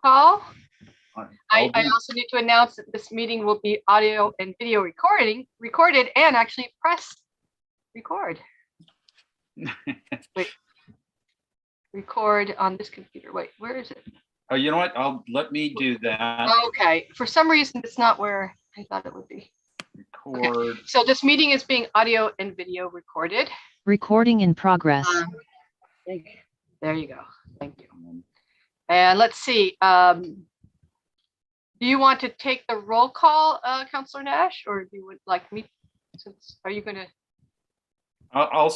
call. I'll I do- also need to announce that this meeting will be audio and video recorded and actually press record. Wait, record on this computer. Wait, where is it? Oh, you know what? Let me do that. Okay, for some reason, it's not where I thought it would be. Record. Okay. So this meeting is being audio and video recorded. Recording in progress. There you go. Thank you. And let's see. Do you want to take the roll call, Councillor Nash, or you would like me? Are you going to? I'll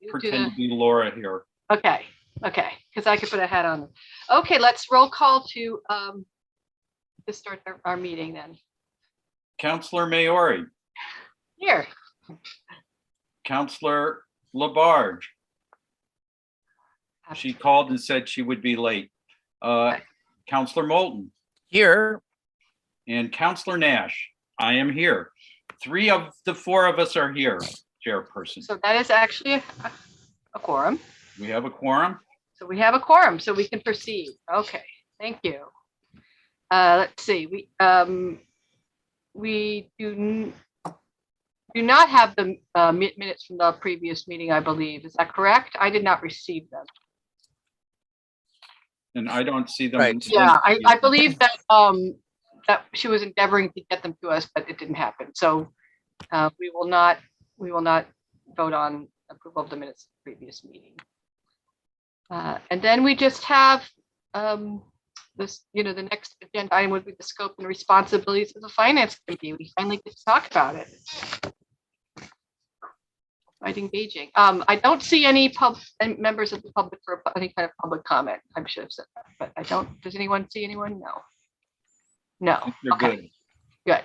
pretend to be Laura here. Okay, because I could put a hat on. Okay, let's roll call to start our meeting then. Councillor Maori. Here. Councillor Labarge. She called and said she would be late. Councillor Moulton. Here. And Councillor Nash. I am here. 3 of the 4 of us are here, Chairperson. So that is actually a quorum. We have a quorum. So we have a quorum, so we can proceed. Okay, thank you. Let's see. We do not have the minutes from the previous meeting, I believe. Is that correct? I did not receive them. And I don't see them. Right. Yeah, I believe that that she was endeavoring to get them to us, but it didn't happen. So we will not vote on approval of the minutes of the previous meeting. And then we just have this, the next agenda item would be the scope and responsibilities of the Finance Committee. We finally get to talk about it. Quite engaging. I don't see any members of the public for any kind of public comment. I should have said that, but I don't. Does anyone see anyone? No. You're okay. Good.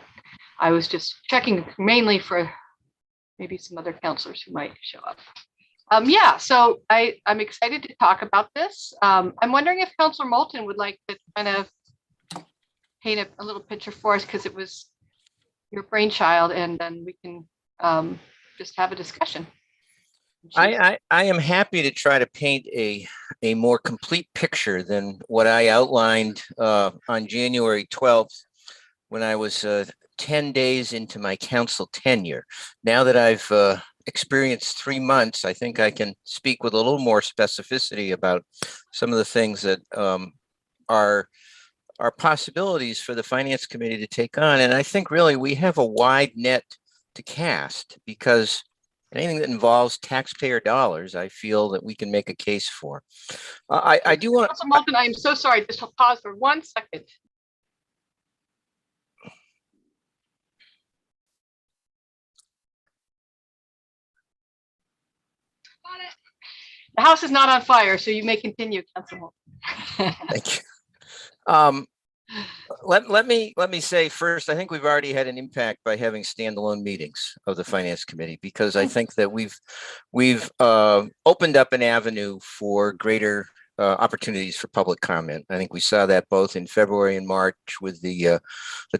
I was just checking mainly for maybe some other counselors who might show up. Yeah, so I'm excited to talk about this. I'm wondering if Councillor Moulton would like to kind of paint a little picture for us, because it was your brainchild, and then we can just have a discussion. I am happy to try to paint a more complete picture than what I outlined on January 12th when I was 10 days into my council tenure. Now that I've experienced 3 months, I think I can speak with a little more specificity about some of the things that are possibilities for the Finance Committee to take on. And I think really we have a wide net to cast, because anything that involves taxpayer dollars, I feel that we can make a case for. I do want to. Councilor Moulton, I'm so sorry. Just pause for 1 second. The house is not on fire, so you may continue, Councilor Moulton. Thank you. Let me say first, I think we've already had an impact by having standalone meetings of the Finance Committee, because I think that we've opened up an avenue for greater opportunities for public comment. I think we saw that both in February and March with the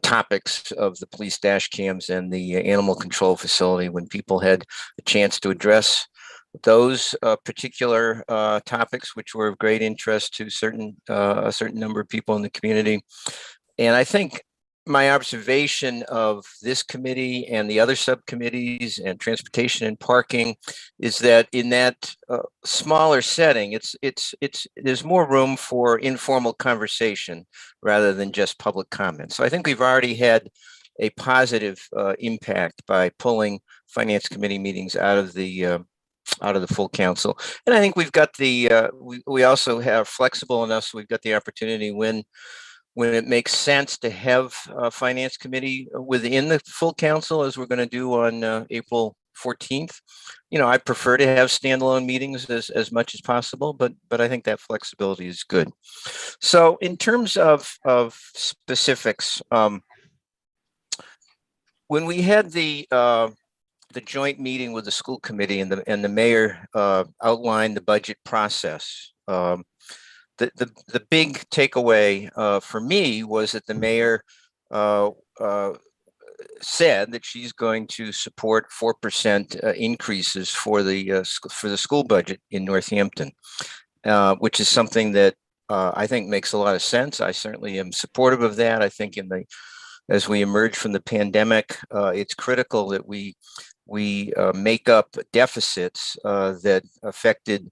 topics of the police dash cams and the animal control facility, when people had a chance to address those particular topics, which were of great interest to a certain number of people in the community. And I think my observation of this committee and the other subcommittees and transportation and parking is that in that smaller setting, there's more room for informal conversation rather than just public comment. So I think we've already had a positive impact by pulling Finance Committee meetings out of the full council. And I think we've got we also have flexible enough, so we've got the opportunity when it makes sense to have a Finance Committee within the full council, as we're going to do on April 14th. I prefer to have standalone meetings as much as possible, but I think that flexibility is good. So in terms of specifics, when we had the joint meeting with the school committee and the mayor outlined the budget process, the big takeaway for me was that the mayor said that she's going to support 4% increases for the school budget in Northampton, which is something that I think makes a lot of sense. I certainly am supportive of that. I think as we emerge from the pandemic, it's critical that we make up deficits that affected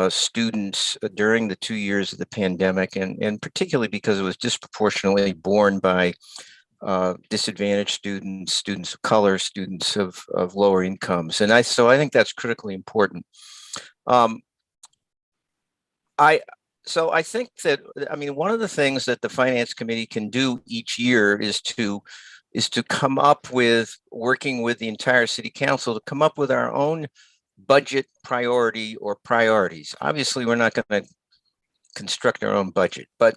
students during the 2 years of the pandemic, and particularly because it was disproportionately borne by disadvantaged students, students of color, students of lower incomes. And so I think that's critically important. So I think that, I mean, one of the things that the Finance Committee can do each year is to come up with, working with the entire City Council, to come up with our own budget priority or priorities. Obviously, we're not going to construct our own budget, but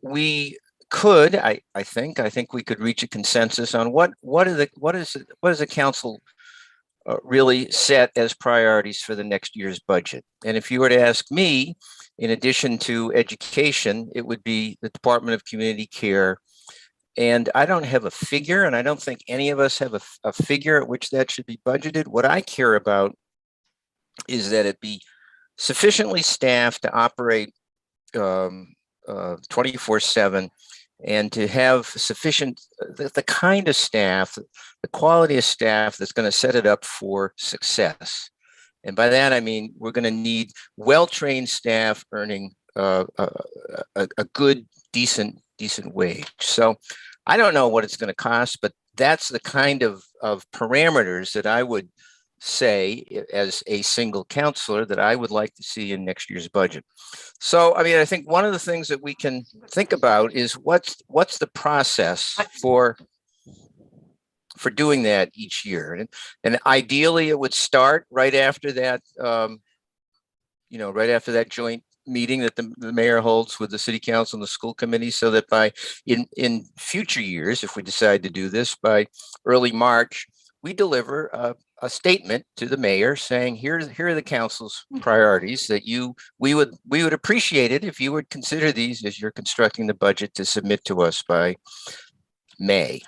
we could, I think we could reach a consensus on what does the council really set as priorities for the next year's budget. And if you were to ask me, in addition to education, it would be the Department of Community Care. And I don't have a figure, and I don't think any of us have a figure at which that should be budgeted. What I care about is that it be sufficiently staffed to operate 24/7, and to have sufficient, the kind of staff, the quality of staff that's going to set it up for success. And by that, I mean, we're going to need well-trained staff earning a good, decent wage. So I don't know what it's going to cost, but that's the kind of parameters that I would say, as a single counselor, that I would like to see in next year's budget. So, I mean, I think one of the things that we can think about is what's the process for doing that each year. And ideally it would start right after that, right after that joint meeting that the mayor holds with the city council and the school committee, so that by in future years, if we decide to do this, by early March, we deliver a statement to the mayor saying, here are the council's priorities that we would appreciate it if you would consider these as you're constructing the budget to submit to us by May.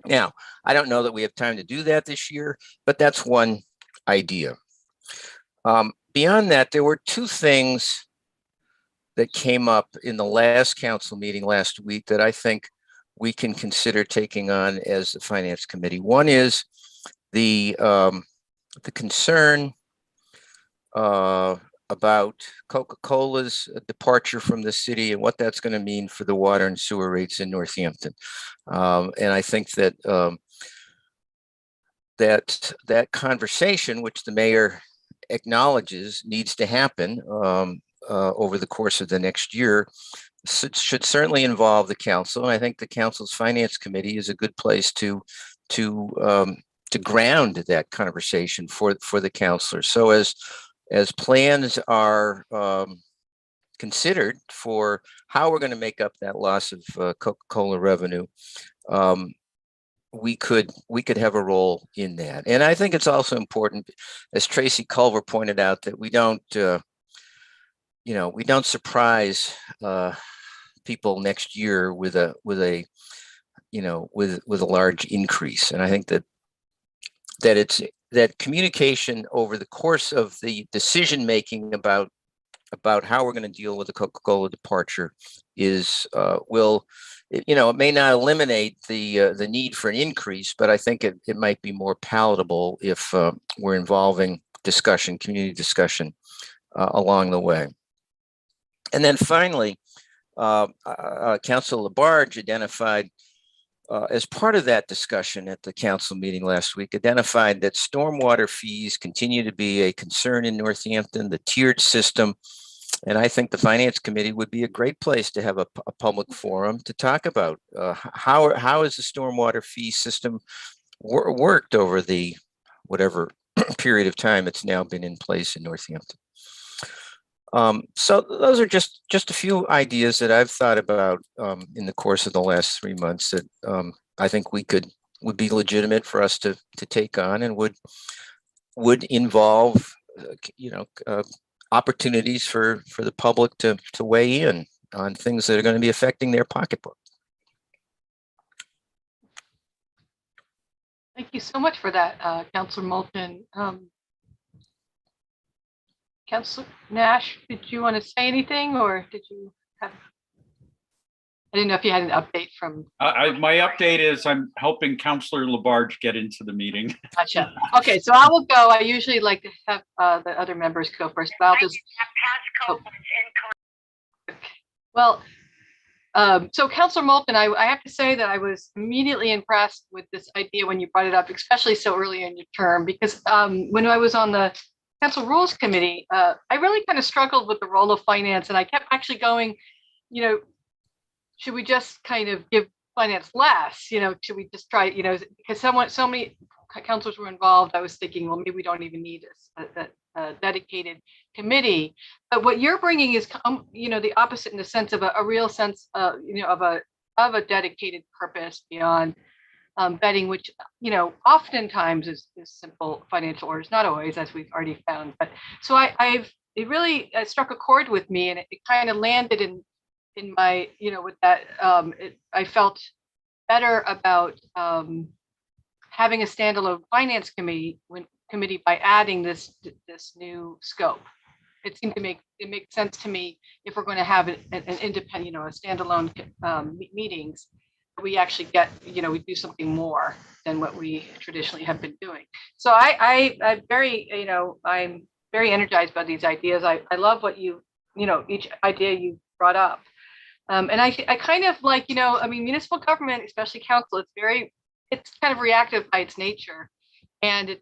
Now, I don't know that we have time to do that this year, but that's one idea. Beyond that, there were two things that came up in the last council meeting last week that I think we can consider taking on as the Finance Committee. One is the concern about Coca-Cola's departure from the city and what that's going to mean for the water and sewer rates in Northampton. And I think that that conversation, which the mayor acknowledges needs to happen over the course of the next year, should certainly involve the council. And I think the council's Finance Committee is a good place to ground that conversation for the councilors. So as plans are considered for how we're going to make up that loss of Coca-Cola revenue, we could have a role in that. And I think it's also important, as Tracy Culver pointed out, that we don't surprise people next year with a large increase. And I think that communication over the course of the decision making about how we're going to deal with the Coca-Cola departure is it may not eliminate the need for an increase, but I think it might be more palatable if we're involving community discussion along the way. And then finally, Councilor Labarge identified, as part of that discussion at the council meeting last week, identified that stormwater fees continue to be a concern in Northampton, the tiered system. And I think the Finance Committee would be a great place to have a public forum to talk about how has the stormwater fee system worked over the whatever period of time it's now been in place in Northampton. So those are just a few ideas that I've thought about in the course of the last 3 months that I think would be legitimate for us to take on, and would involve opportunities for the public to weigh in on things that are going to be affecting their pocketbook. Thank you so much for that, Councilor Moulton. Councilor Nash, did you want to say anything or did you have? I didn't know if you had an update from. My update is I'm helping Counselor Labarge get into the meeting. Gotcha. Okay, so I will go. I usually like to have the other members go first, but I'll just. Oh. Well, so Councilor Moulton, I have to say that I was immediately impressed with this idea when you brought it up, especially so early in your term, because when I was on the Council Rules Committee, I really kind of struggled with the role of finance, and I kept actually going, should we just kind of give finance less? Should we just try, because so many councilors were involved. I was thinking, well, maybe we don't even need a dedicated committee. But what you're bringing is, the opposite in the sense of a real sense, of a dedicated purpose beyond vetting, which oftentimes is simple financial orders, not always, as we've already found. But so it really struck a chord with me, and it kind of landed in my, with that, I felt better about having a standalone finance committee by adding this new scope. It seemed to make sense to me if we're going to have an independent, a standalone meetings, we actually get, we do something more than what we traditionally have been doing. So I'm very, I'm very energized by these ideas. I love what each idea you brought up. And I kind of like, municipal government, especially council, it's kind of reactive by its nature. And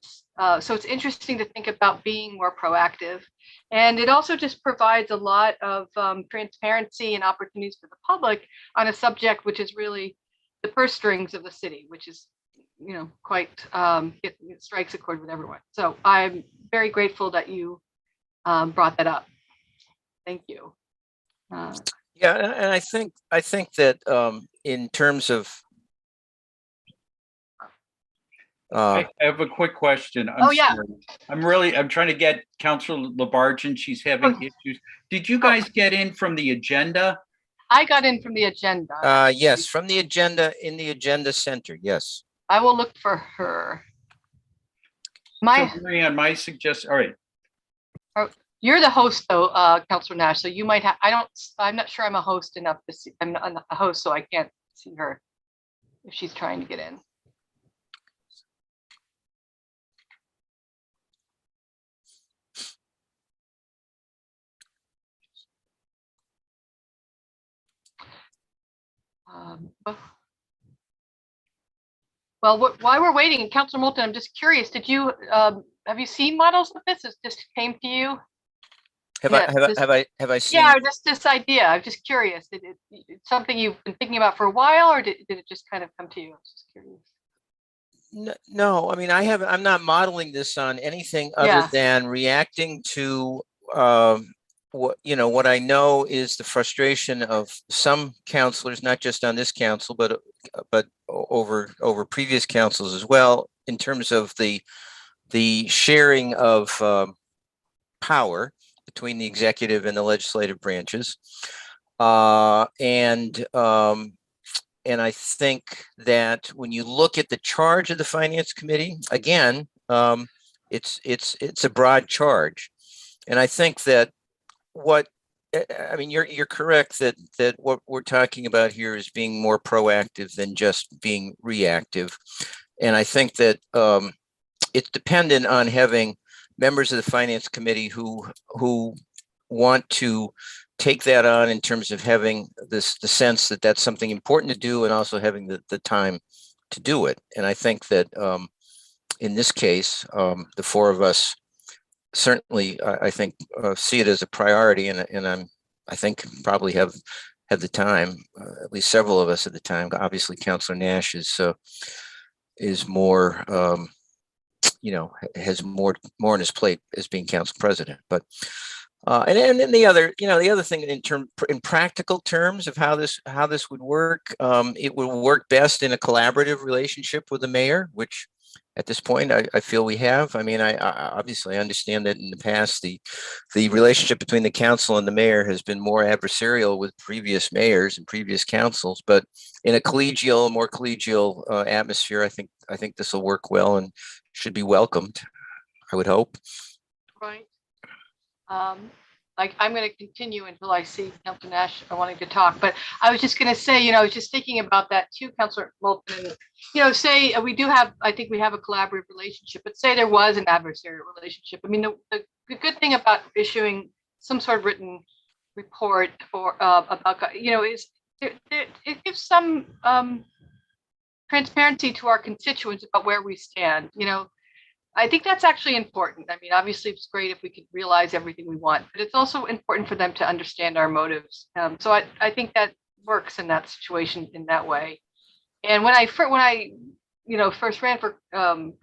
so it's interesting to think about being more proactive. And it also just provides a lot of transparency and opportunities for the public on a subject which is really the purse strings of the city, which is, quite, it strikes a chord with everyone. So I'm very grateful that you brought that up. Thank you. Yeah, and I think that in terms of I have a quick question. Yeah. I'm trying to get Councilor Labarge, and she's having issues. Did you guys get in from the agenda? I got in from the agenda. Yes, from the agenda, in the agenda center. Yes. I will look for her. Marianne, my suggestion. All right. You're the host, though, Councilor Nash. So you might have. I'm not sure I'm a host enough to see. I'm not a host, so I can't see her if she's trying to get in. Well, while we're waiting, Councilor Moulton, I'm just curious. Did you have you seen models of this? It just came to you? Have I seen? Yeah, just this idea. I'm just curious. It's something you've been thinking about for a while, or did it just kind of come to you? I was just curious. No, I mean, I'm not modeling this on anything other than reacting to what I know is the frustration of some councilors, not just on this council, but over previous councils as well, in terms of the sharing of power between the executive and the legislative branches, and I think that when you look at the charge of the Finance Committee, again, it's a broad charge, and I think that you're correct that what we're talking about here is being more proactive than just being reactive, and I think that it's dependent on having members of the Finance Committee who want to take that on in terms of having the sense that that's something important to do, and also having the time to do it. And I think that in this case, the four of us certainly, I think, see it as a priority, and I think probably have the time. At least several of us at the time. Obviously, Councilor Nash is more, has more on his plate as being council president. But and then the other thing in practical terms of how this would work, it would work best in a collaborative relationship with the mayor, which at this point I feel we have. I mean, I obviously understand that in the past the relationship between the council and the mayor has been more adversarial with previous mayors and previous councils, but in a more collegial atmosphere, I think this will work well and should be welcomed, I would hope. Right. like I'm going to continue until I see Councilor Nash wanting to talk. But I was just going to say, I was just thinking about that too, Councilor Moulton. Say we do have, I think we have a collaborative relationship, but say there was an adversarial relationship. I mean, the good thing about issuing some sort of written report or about, is it gives some transparency to our constituents about where we stand. I think that's actually important. I mean, obviously, it's great if we could realize everything we want, but it's also important for them to understand our motives. So I think that works in that situation in that way. And when I first ran for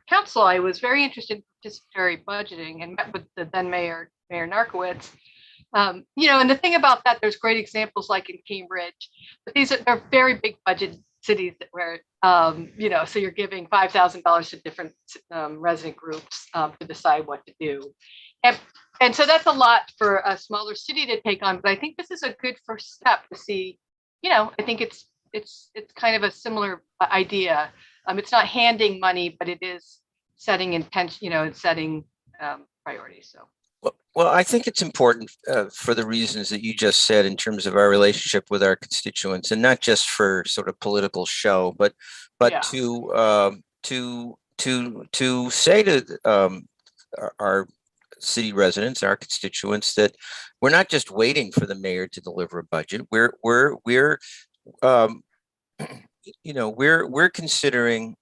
council, I was very interested in participatory budgeting and met with the then Mayor Narkowitz. And the thing about that, there's great examples like in Cambridge, but they're very big budget cities where, so you're giving $5,000 to different resident groups to decide what to do. And so that's a lot for a smaller city to take on, but I think this is a good first step to see, I think it's kind of a similar idea. It's not handing money, but it is setting intention, and setting priorities. So. Well, I think it's important for the reasons that you just said in terms of our relationship with our constituents, and not just for sort of political show, but yeah. to say to our city residents, our constituents, that we're not just waiting for the mayor to deliver a budget. We're considering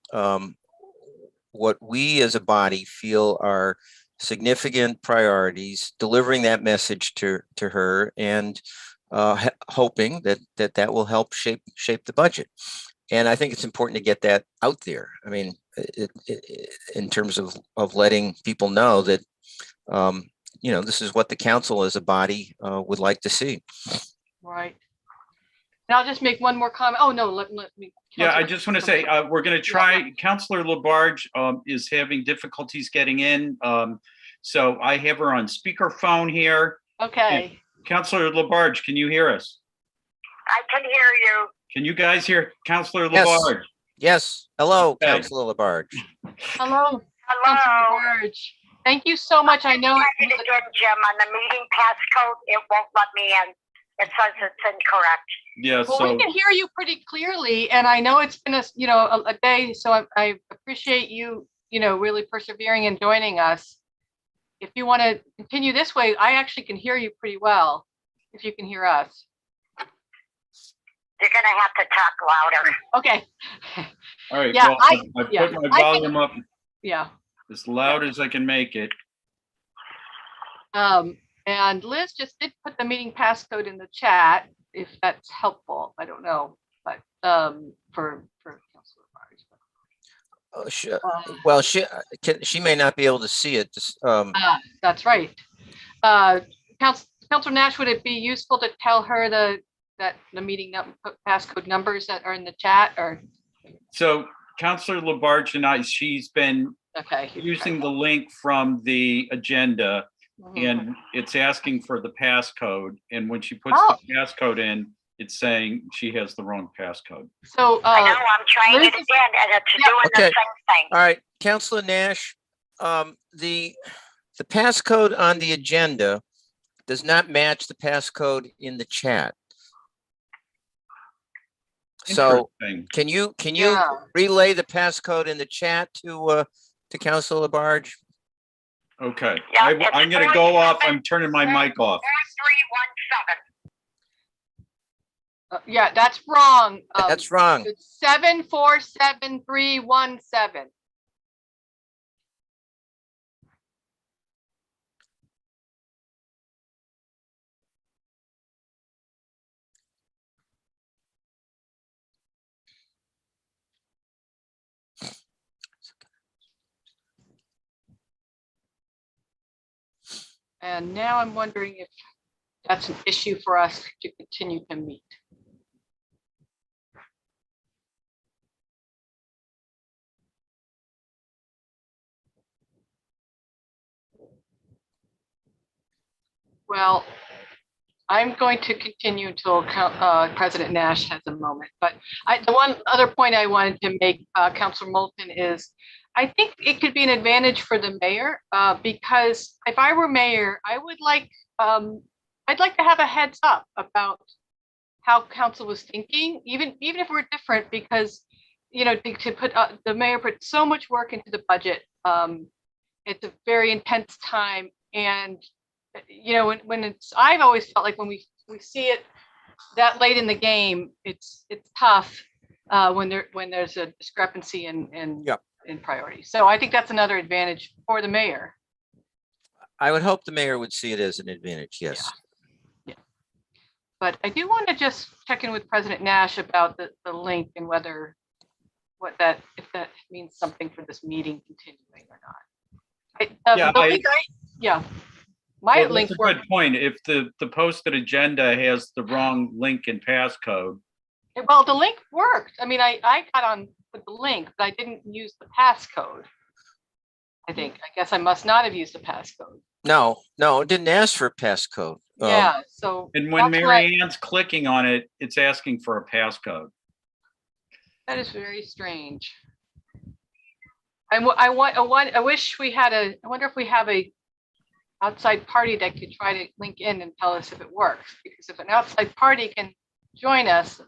what we as a body feel are significant priorities, delivering that message to her, and hoping that will help shape the budget. And I think it's important to get that out there. I mean, in terms of letting people know that this is what the council as a body would like to see. Right. And I'll just make one more comment. Oh no, let me. Yeah, I just want to say we're going to try. Councilor Labarge is having difficulties getting in, so I have her on speakerphone here. Okay. Councilor Labarge, can you hear us? I can hear you. Can you guys hear Councilor Labarge? Yes. Hello, okay. Councilor Labarge. Hello. Hello. Labarge. Thank you so much. I know. Again, Jim, on the meeting passcode, it won't let me in. It says it's incorrect. Yeah, well, we can hear you pretty clearly, and I know it's been a day, so I appreciate you really persevering and joining us. If you want to continue this way, I actually can hear you pretty well. If you can hear us, you're gonna have to talk louder. Okay. All right. Yeah, well, I put my volume up. Yeah. As loud as I can make it. And Liz just did put the meeting passcode in the chat, if that's helpful. I don't know, but for Councilor Barge. She may not be able to see it. That's right. Councilor Nash, would it be useful to tell her that the meeting passcode numbers that are in the chat? Or so Councilor Labarge and she's been using the link from the agenda. And it's asking for the passcode, and when she puts the passcode in, it's saying she has the wrong passcode. So I know, I'm trying it again, and it's doing the same thing. All right, Councilor Nash, the passcode on the agenda does not match the passcode in the chat. So can you relay the passcode in the chat to Councilor Labarge? Okay, yeah, I'm going to go off. I'm turning my mic off. 4317. Yeah, that's wrong. That's wrong. It's 747317. And now I'm wondering if that's an issue for us to continue to meet. Well, I'm going to continue until President Nash has a moment. But the one other point I wanted to make, Councilor Moulton, is I think it could be an advantage for the mayor, because if I were mayor, I would like, I'd like to have a heads up about how council was thinking, even if we're different, because, you know, to put, the mayor put so much work into the budget. It's a very intense time, and, you know, when it's, I've always felt like when we see it that late in the game, it's tough, when there's a discrepancy in Yep. in priority. So I think that's another advantage for the mayor. I would hope the mayor would see it as an advantage, yes. Yeah. But I do want to just check in with President Nash about the link and whether if that means something for this meeting continuing or not. Yeah, My well, link that's a worked. good point. If the posted agenda has the wrong link and passcode, Well, the link worked. I mean, I got on with the link, but I didn't use the passcode. I guess I must not have used the passcode. No, it didn't ask for a passcode. Yeah, so. and when that's Mary Ann's clicking on it, it's asking for a passcode. That is very strange. I wish we had I wonder if we have a outside party that could try to link in and tell us if it works, because if an outside party can join us,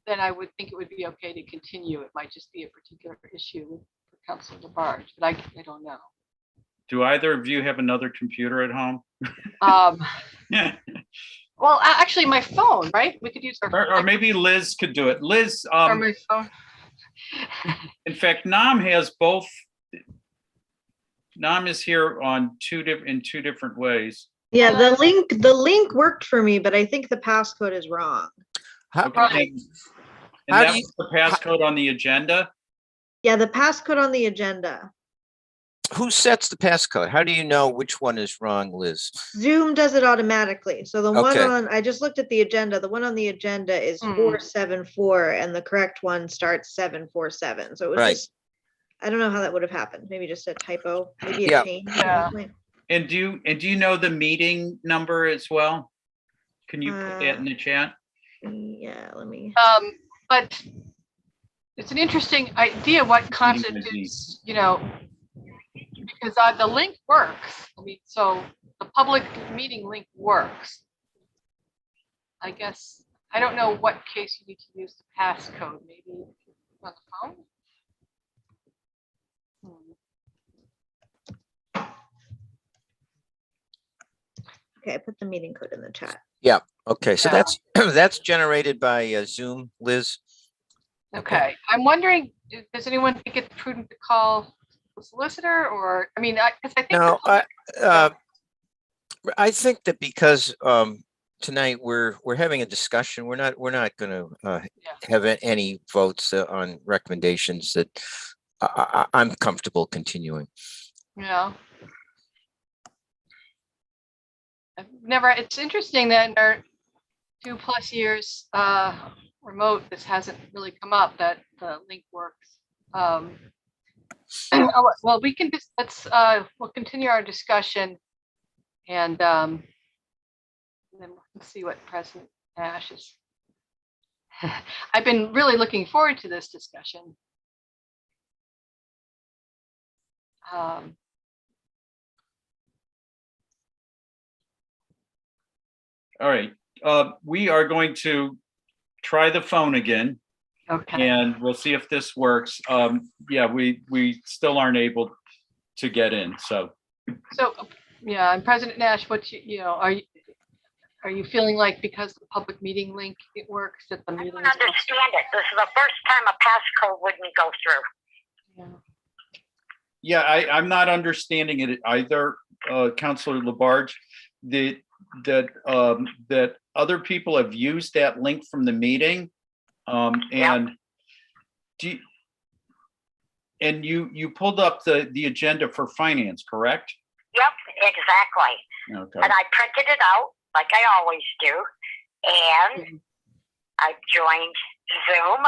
then I would think it would be okay to continue. It might just be a particular issue for Councilor Labarge, but I don't know. Do either of you have another computer at home? Yeah. Well, actually, my phone, right? We could use our Or maybe Liz could do it. Liz, or my phone. in fact, Nam has both. Nam is here on in two different ways. Yeah, the link worked for me, but I think the passcode is wrong. How, Okay. Right. And How that do you- was the passcode on the agenda? Yeah, the passcode on the agenda. who sets the passcode? How do you know which one is wrong, Liz? Zoom does it automatically. So the one Okay. on, I just looked at the agenda. The one on the agenda is Hmm. 474 and the correct one starts 747. So it was Right. just, I don't know how that would have happened. Maybe just a typo, maybe Yeah. a change. Yeah. And do you know the meeting number as well? Can you put that in the chat? Yeah, let me. But it's an interesting idea what constitutes, you know, because the link works. I mean, so the public meeting link works. I guess, I don't know what case you need to use the passcode, maybe on the phone? Okay, I put the meeting code in the chat. Okay, so Yeah. that's generated by Zoom, Liz. Okay, I'm wondering, does anyone think it's prudent to call the solicitor, or, I mean, because I think. No, I think that because tonight we're having a discussion, we're not going to have any votes on recommendations that I'm comfortable continuing. Yeah. It's interesting that in our 2+ years remote, this hasn't really come up, that the link works. Well, we can just, we'll continue our discussion, and then we'll see what President Nash is. I've been really looking forward to this discussion. All right, we are going to try the phone again, Okay. and we'll see if this works. Yeah, we still aren't able to get in, so. So, yeah, and President Nash, are you feeling like because the public meeting link, it works at the I meeting? don't understand it. This is the first time a passcode wouldn't go through. Yeah. Yeah, I'm not understanding it either, Councilor Labarge. That other people have used that link from the meeting, and you pulled up the agenda for finance, correct? Yep, exactly. Okay. And I printed it out like I always do. And I joined Zoom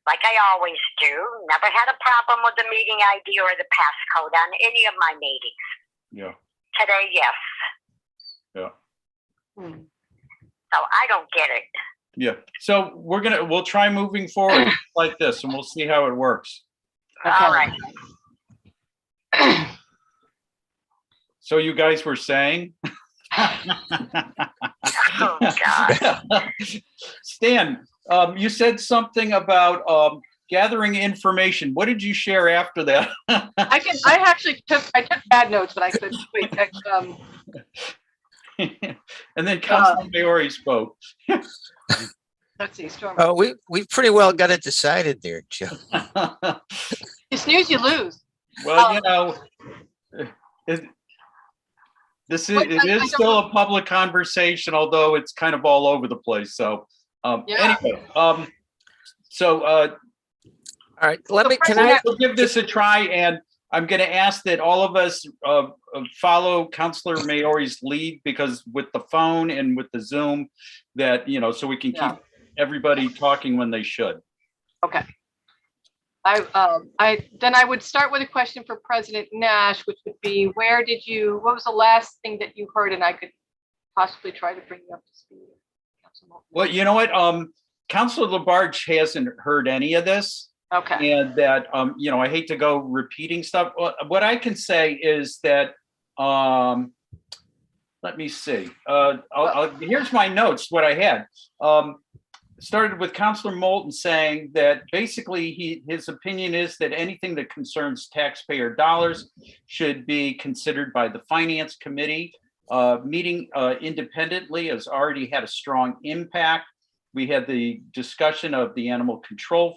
like I always do. Never had a problem with the meeting ID or the passcode on any of my meetings. Yeah. Today, yes. Yeah. So I don't get it. Yeah. So we'll try moving forward like this, and we'll see how it works. All right. So you guys were saying? Oh, God. Stan, you said something about gathering information. What did you share after that? I took bad notes, but I could wait. And then Councilor Maori spoke. Let's see, storm. Oh, we pretty well got it decided there, Joe. You snooze, you lose. Well, you know, it is still a public conversation, although it's kind of all over the place. So Yeah. anyway, all right, we'll give this a try, and I'm going to ask that all of us follow Councilor Maori's lead, because with the phone and with the Zoom, that, you know, so we can keep everybody talking when they should. Okay. I would start with a question for President Nash, which would be, what was the last thing that you heard, and I could possibly try to bring you up to speed. Well, you know what, Councilor Labarge hasn't heard any of this. Okay. And that, you know, I hate to go repeating stuff. What I can say is that, let me see. Here's my notes, what I had. Started with Councilor Moulton saying that basically his opinion is that anything that concerns taxpayer dollars should be considered by the Finance Committee. Meeting independently has already had a strong impact. We had the discussion of the animal control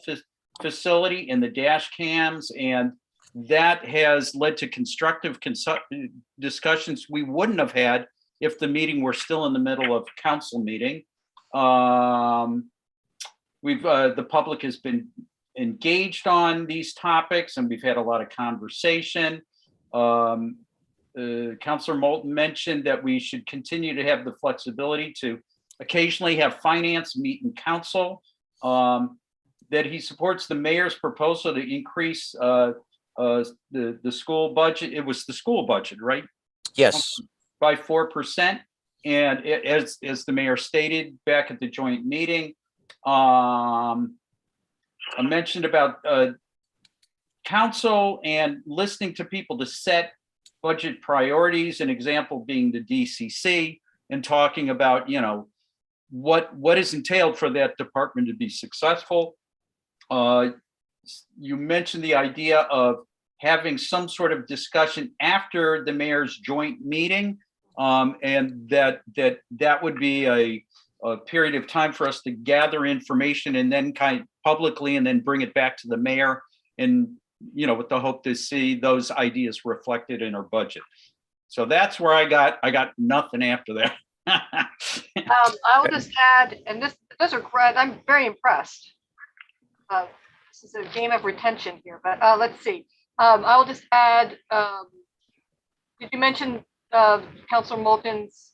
facility and the dash cams, and that has led to constructive discussions we wouldn't have had if the meeting were still in the middle of council meeting. The public has been engaged on these topics, and we've had a lot of conversation. Councilor Moulton mentioned that we should continue to have the flexibility to occasionally have finance meet in council. That he supports the mayor's proposal to increase the school budget. It was the school budget, right? Yes. By 4%. And as the mayor stated back at the joint meeting, I mentioned about council and listening to people to set budget priorities, an example being the DCC, and talking about, you know, what is entailed for that department to be successful. You mentioned the idea of having some sort of discussion after the mayor's joint meeting, and that would be a period of time for us to gather information and then kind of publicly, and then bring it back to the mayor, and, you know, with the hope to see those ideas reflected in our budget. So that's where I got nothing after that. I'll just add, and those are great. I'm very impressed. This is a game of retention here, but let's see. I'll just add, did you mention Councilor Moulton's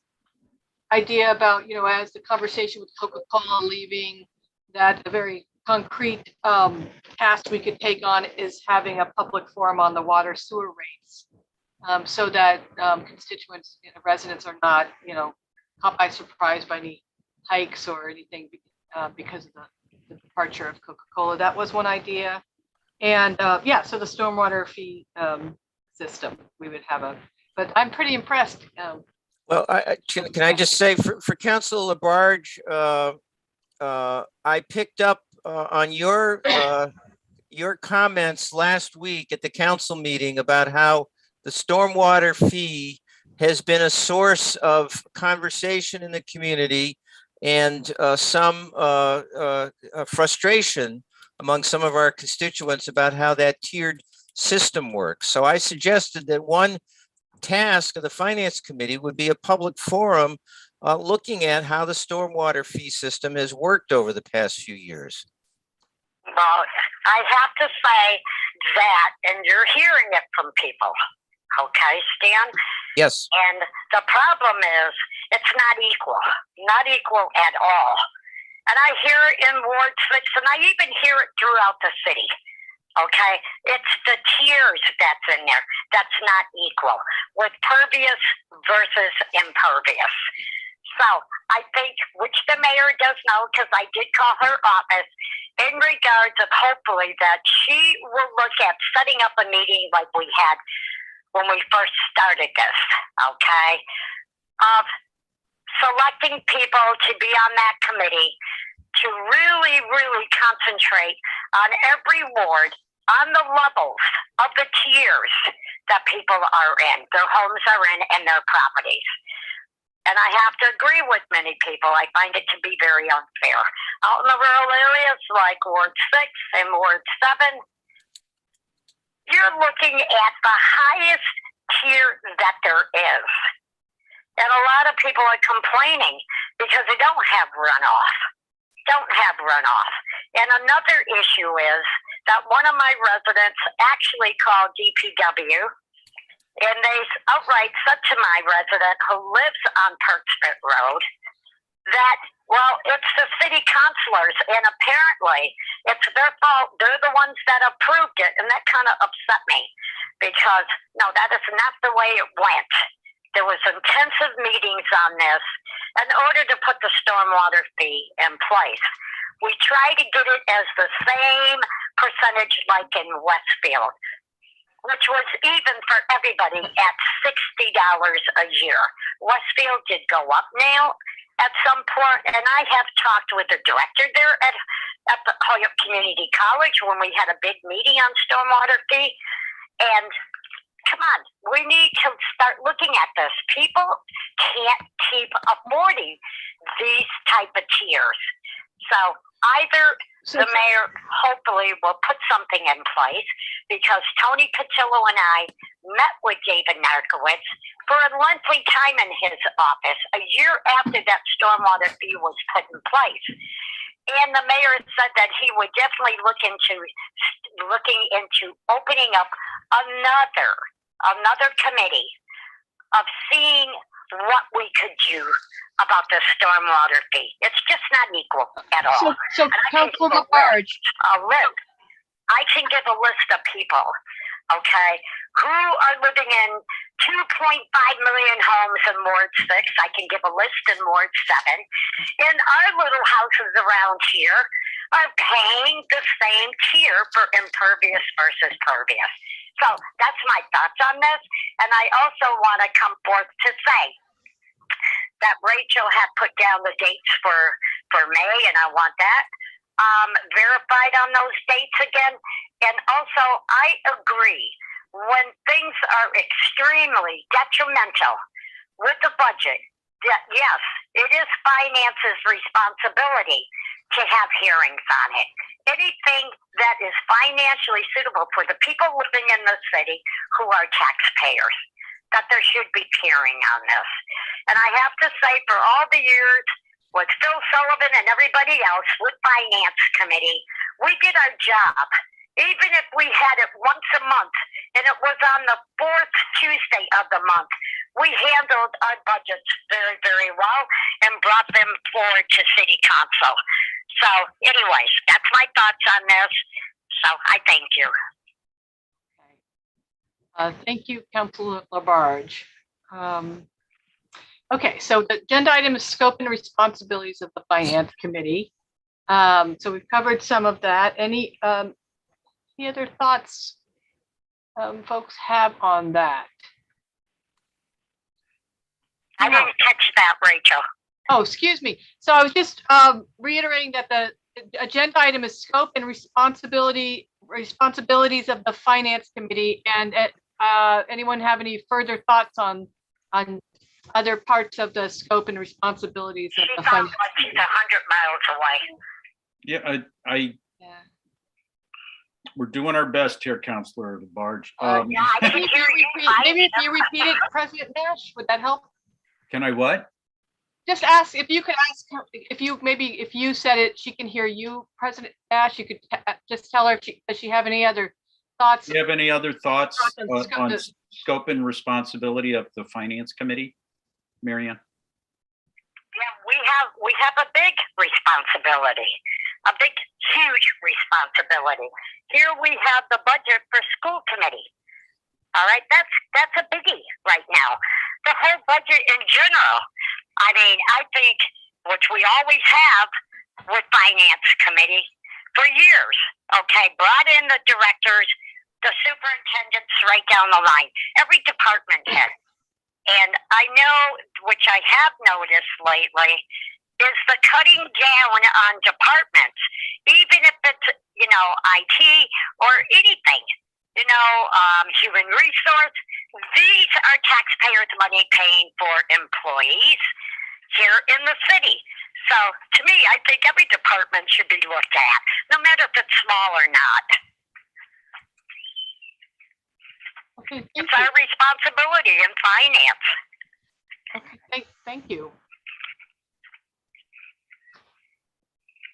idea about, you know, as the conversation with Coca-Cola leaving, that a very concrete task we could take on is having a public forum on the water sewer rates, so that constituents, you know, residents are not, you know, caught by surprise by any hikes or anything because of the departure of Coca-Cola. That was one idea. And so the stormwater fee system, we would have but I'm pretty impressed. Well, can I just say for Councilor Labarge, I picked up on your comments last week at the council meeting about how the stormwater fee has been a source of conversation in the community, and some frustration among some of our constituents about how that tiered system works. So I suggested that one task of the Finance Committee would be a public forum looking at how the stormwater fee system has worked over the past few years. Well, I have to say that, and you're hearing it from people. Okay, Stan? Yes. And the problem is it's not equal at all. And I hear it in Ward 6, and I even hear it throughout the city. Okay, it's the tiers that's in there that's not equal, with pervious versus impervious. So I think, which the mayor does know, because I did call her office, in regards of hopefully that she will look at setting up a meeting like we had when we first started this, okay? Of selecting people to be on that committee to really, really concentrate on every ward, on the levels of the tiers that people are in, their homes are in, and their properties. And I have to agree with many people. I find it to be very unfair. Out in the rural areas like Ward 6 and Ward 7, you're looking at the highest tier that there is. And a lot of people are complaining because they don't have runoff. And another issue is that one of my residents actually called DPW, and they outright said to my resident who lives on Perkspit Road that, well, it's the city councilors, and apparently it's their fault. They're the ones that approved it, and that kind of upset me because, no, that is not the way it went. There was intensive meetings on this in order to put the stormwater fee in place. We tried to get it as the same percentage like in Westfield, which was even for everybody at $60 a year. Westfield did go up now at some point, and I have talked with the director there at the Holyoke Community College when we had a big meeting on stormwater fee. And come on, we need to start looking at this. People can't keep affording these type of tiers. So either the mayor hopefully will put something in place, because Tony Patillo and I met with David Narkowitz for a lengthy time in his office a year after that stormwater fee was put in place. And the mayor said that he would definitely look into opening up another committee of seeing what we could do about the stormwater fee. It's just not equal at all. So Councilor Labarge. I can give a list of people, okay, who are living in 2.5 million homes in Ward 6. I can give a list in Ward 7. And our little houses around here are paying the same tier for impervious versus pervious. So that's my thoughts on this. And I also want to come forth to say that Rachel had put down the dates for May, and I want that verified on those dates again. And also, I agree, when things are extremely detrimental with the budget, that yes, it is finance's responsibility to have hearings on it. Anything that is financially suitable for the people living in the city who are taxpayers, that there should be hearing on this. And I have to say, for all the years with Phil Sullivan and everybody else with Finance Committee, we did our job. Even if we had it once a month and it was on the fourth Tuesday of the month, we handled our budgets very, very well and brought them forward to City Council. So anyways, that's my thoughts on this. So I thank you. Thank you, Councilor Labarge. Okay, so the agenda item is scope and responsibilities of the Finance Committee. So we've covered some of that. Any other thoughts folks have on that? I didn't catch that, Rachel. Oh, excuse me. So I was just reiterating that the agenda item is scope and responsibilities of the Finance Committee. And anyone have any further thoughts on other parts of the scope and responsibilities of the Finance Committee? She's 100 miles away. Yeah, we're doing our best here, Councilor Labarge. Yeah, I can Maybe hear you. if you repeat it, President Nash, would that help? Can I what? Just ask if you could ask her, if you said it, she can hear you, President Nash. You could just tell her does she have any other thoughts? Do you have any other thoughts on Thoughts scope and responsibility of the Finance Committee, Marianne? Yeah, we have a big responsibility, a big, huge responsibility. Here we have the budget for school committee. All right, that's a biggie right now. the whole budget in general. I mean, I think, which we always have with Finance Committee for years, okay, brought in the directors, the superintendents right down the line, every department head. And I know, which I have noticed lately, is the cutting down on departments, even if it's, IT or anything, human resource. These are taxpayers' money paying for employees here in the city. So to me, I think every department should be looked at, no matter if it's small or not. Okay, It's our responsibility in finance. Okay, thank you.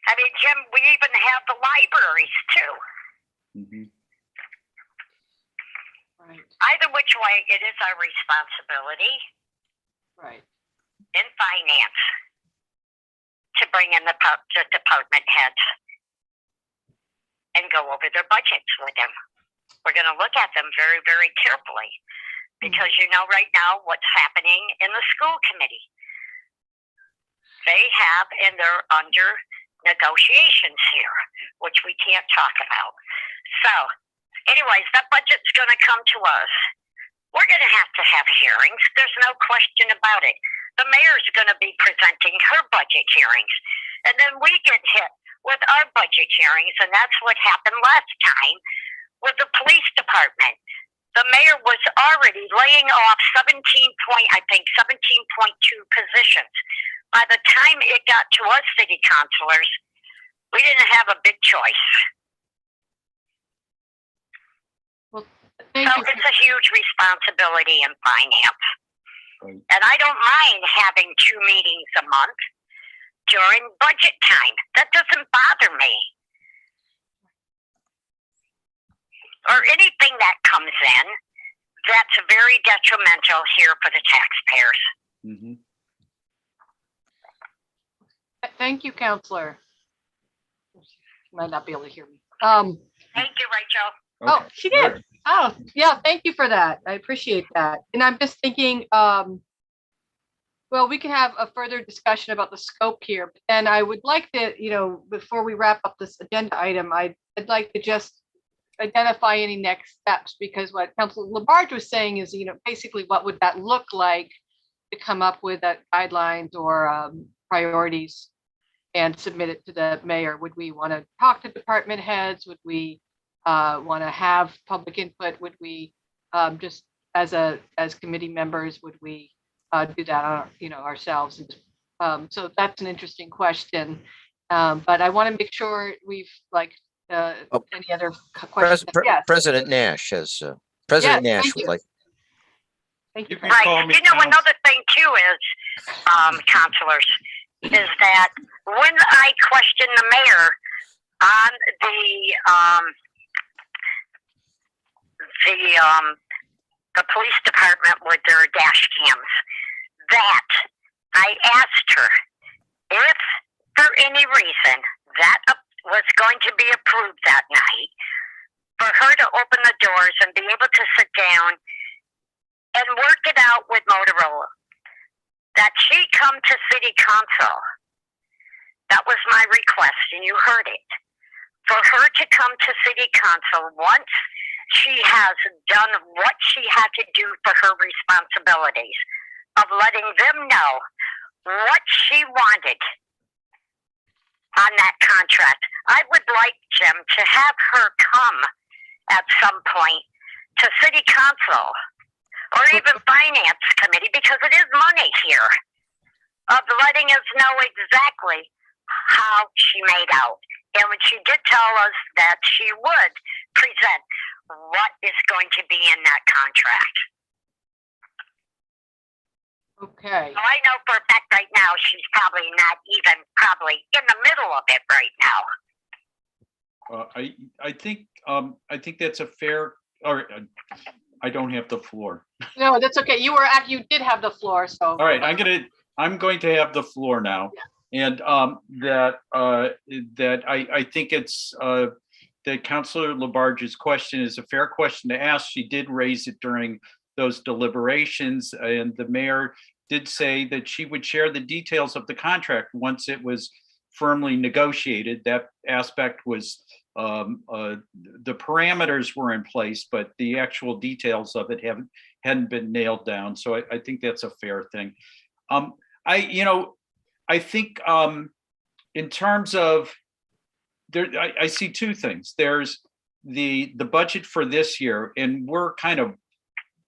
I mean, Jim, we even have the libraries too. Mhm. Right, Either which way, it is our responsibility right. in finance to bring in the department heads and go over their budgets with them. We're going to look at them very, very carefully because right now what's happening in the school committee. They have, and they're under negotiations here, which we can't talk about. So, anyways, that budget's going to come to us. We're going to have hearings. There's no question about it. The mayor's going to be presenting her budget hearings. And then we get hit with our budget hearings, and that's what happened last time with the police department. The mayor was already laying off 17.2 positions. By the time it got to us city councilors, we didn't have a big choice. Well, So thank you. it's a huge responsibility in finance. Right. And I don't mind having 2 meetings a month during budget time. That doesn't bother me. Or anything that comes in that's very detrimental here for the taxpayers. Mhm. Thank you, Counselor. She might not be able to hear me. Thank you, Rachel. Oh, Okay. she did. Oh, yeah, thank you for that. I appreciate that. And I'm just thinking, well, we can have a further discussion about the scope here, and I would like to, before we wrap up this agenda item, I'd like to just identify any next steps, because what Councilor Labarge was saying is, basically what would that look like to come up with that guidelines or priorities and submit it to the mayor. Would we want to talk to department heads? Would we want to have public input? Would we just as committee members, would we do that ourselves? So that's an interesting question. But I want to make sure we've any other questions? Yes. President Nash has President Yes, Nash thank would you. like. Thank you. You can Right. call me Another thing too is, counselors, is that when I question the mayor on the police department with their dash cams, that I asked her if for any reason that was going to be approved that night, for her to open the doors and be able to sit down and work it out with Motorola, that she come to city council. That was my request, and you heard it. For her to come to city council once she has done what she had to do for her responsibilities of letting them know what she wanted on that contract. I would like, Jim, to have her come at some point to city council or even finance committee, because it is money here, of letting us know exactly how she made out. And when she did tell us that she would present what is going to be in that contract. Okay. So I know for a fact right now she's probably not even in the middle of it right now. I think that's a fair, or I don't have the floor. No, that's okay. You did have the floor, so. All right, I'm going to have the floor now. And that I think it's that Councilor Labarge's question is a fair question to ask. She did raise it during those deliberations. And the mayor did say that she would share the details of the contract once it was firmly negotiated. That aspect was, the parameters were in place, but the actual details of it hadn't been nailed down. So I think that's a fair thing. I think in terms of I see two things. There's the budget for this year, and we're kind of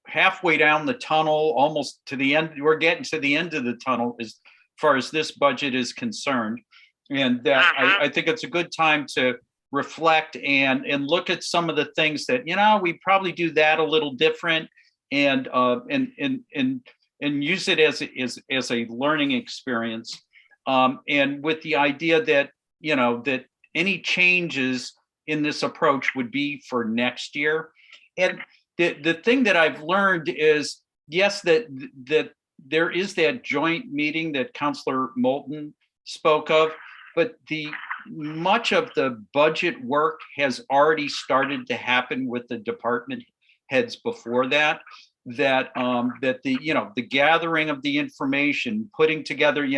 halfway down the tunnel, almost to the end. We're getting to the end of the tunnel as far as this budget is concerned. And that I think it's a good time to reflect and look at some of the things that, we probably do that a little different, and use it as a learning experience. And with the idea that, that any changes in this approach would be for next year. And the thing that I've learned is, yes, that there is that joint meeting that Councilor Moulton spoke of, but much of the budget work has already started to happen with the department heads before that. That the gathering of the information, putting together,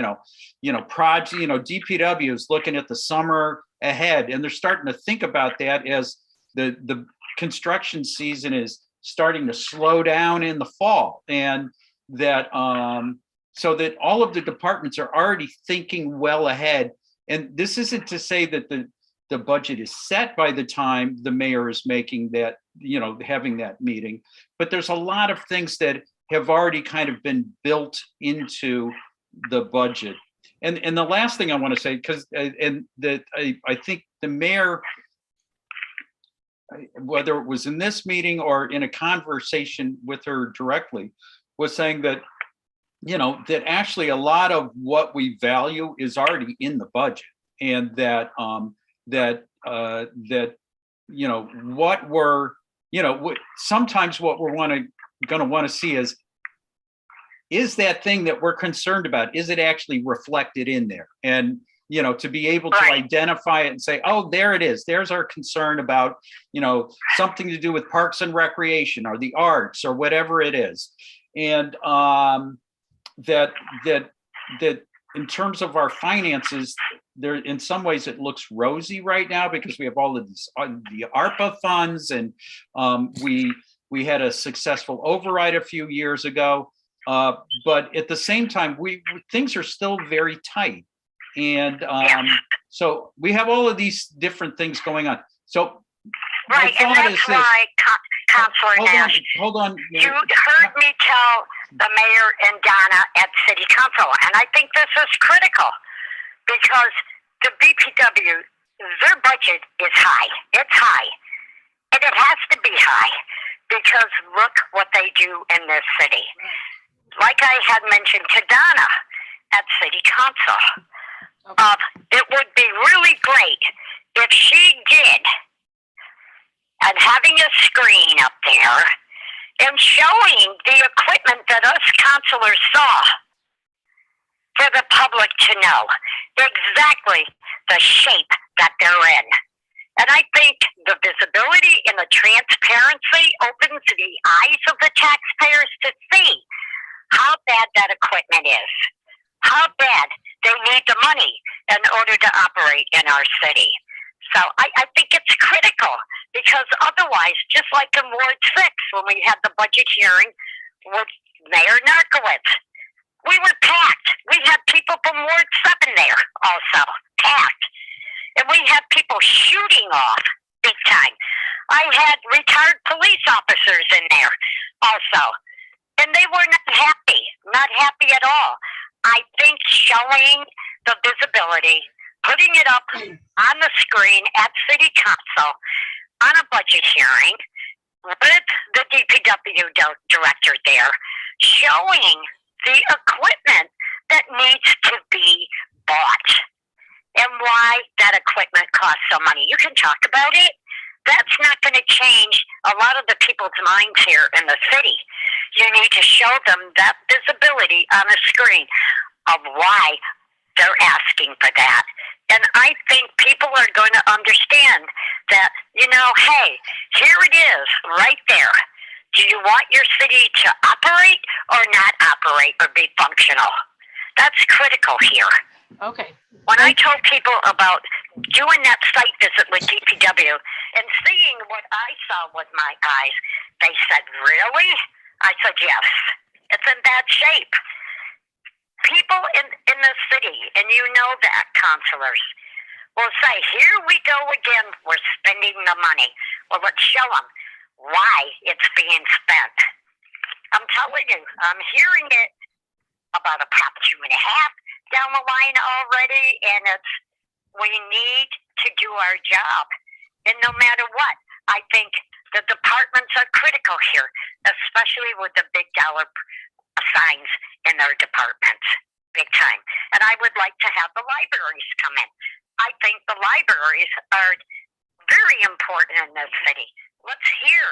projects, DPW is looking at the summer ahead, and they're starting to think about that as the construction season is starting to slow down in the fall, and that so that all of the departments are already thinking well ahead. And this isn't to say that the budget is set by the time the mayor is making that, having that meeting, but there's a lot of things that have already kind of been built into the budget. And the last thing I want to say, because I think the mayor, whether it was in this meeting or in a conversation with her directly, was saying that, that actually a lot of what we value is already in the budget, and that what we're, sometimes what we're going to want to see is that thing that we're concerned about, is it actually reflected in there? And, to be able to identify it and say, oh, there it is. There's our concern about, something to do with parks and recreation or the arts or whatever it is. And that in terms of our finances, there, in some ways it looks rosy right now because we have all of these, the ARPA funds, and we had a successful override a few years ago. But at the same time, things are still very tight. And so we have all of these different things going on. So right, and that's why, Councilor Nash, hold on. You heard me tell the mayor and Donna at City Council, and I think this is critical because the BPW, their budget is high. It's high, and it has to be high because look what they do in this city. Like I had mentioned to Donna at City Council, it would be really great if she did, and having a screen up there and showing the equipment that us councilors saw for the public to know exactly the shape that they're in. And I think the visibility and the transparency opens the eyes of the taxpayers to see how bad that equipment is, how bad they need the money in order to operate in our city. So I think it's critical because otherwise, just like in Ward 6, when we had the budget hearing with Mayor Narkowitz, we were packed. We had people from Ward 7 there also, packed. And we had people shooting off big time. I had retired police officers in there also. And they were not happy at all. I think showing the visibility, putting it up on the screen at City Council on a budget hearing with the DPW director there, showing the equipment that needs to be bought and why that equipment costs so money. You can talk about it. That's not going to change a lot of the people's minds here in the city. You need to show them that visibility on the screen of why they're asking for that. And I think people are going to understand that, hey, here it is right there. Do you want your city to operate or not operate or be functional? That's critical here. Okay. When I told people about doing that site visit with DPW and seeing what I saw with my eyes, they said, really? I said, yes. It's in bad shape. People in the city, and you know that, counselors, will say, here we go again, we're spending the money. Well, let's show them why it's being spent. I'm telling you, I'm hearing it about a prop 2.5 down the line already, and it's, we need to do our job. And no matter what, I think the departments are critical here, especially with the big dollar signs in their departments, big time. And I would like to have the libraries come in. I think the libraries are very important in this city. Let's hear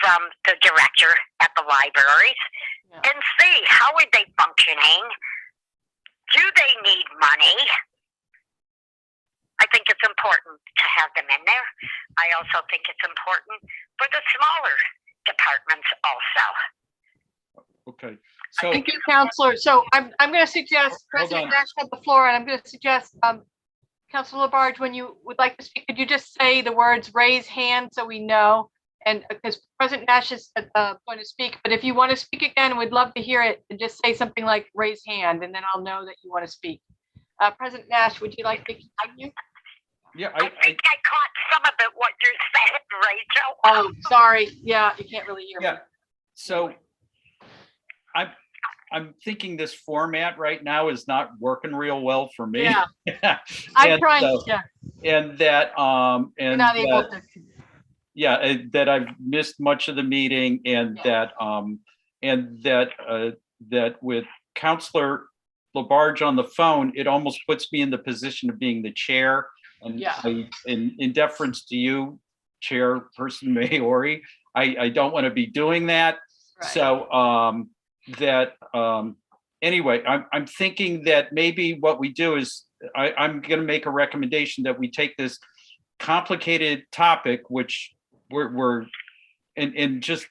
from the director at the libraries and see how are they functioning. Do they need money? I think it's important to have them in there. I also think it's important for the smaller departments also. Okay. So Thank you, Counselor. So I'm going to suggest President on. Nash had the floor, and I'm going to suggest Counselor Labarge, when you would like to speak, could you just say the words raise hand so we know? And because President Nash is going to speak, but if you want to speak again, we'd love to hear it, and just say something like raise hand, and then I'll know that you want to speak. President Nash, would you like to continue? yeah, I think I caught some of it, what you said, Rachel. Oh, sorry. Yeah, you can't really hear me. yeah. So I'm thinking this format right now is not working real well for me. Yeah. I'm trying. So, Yeah, and that you're not able to. yeah, that I've missed much of the meeting, and that with Counselor Labarge on the phone, it almost puts me in the position of being the chair. And in deference to you, Chairperson Maori, I don't want to be doing that. Right. So anyway, I'm thinking that maybe what we do is I'm going to make a recommendation that we take this complicated topic, which we're and just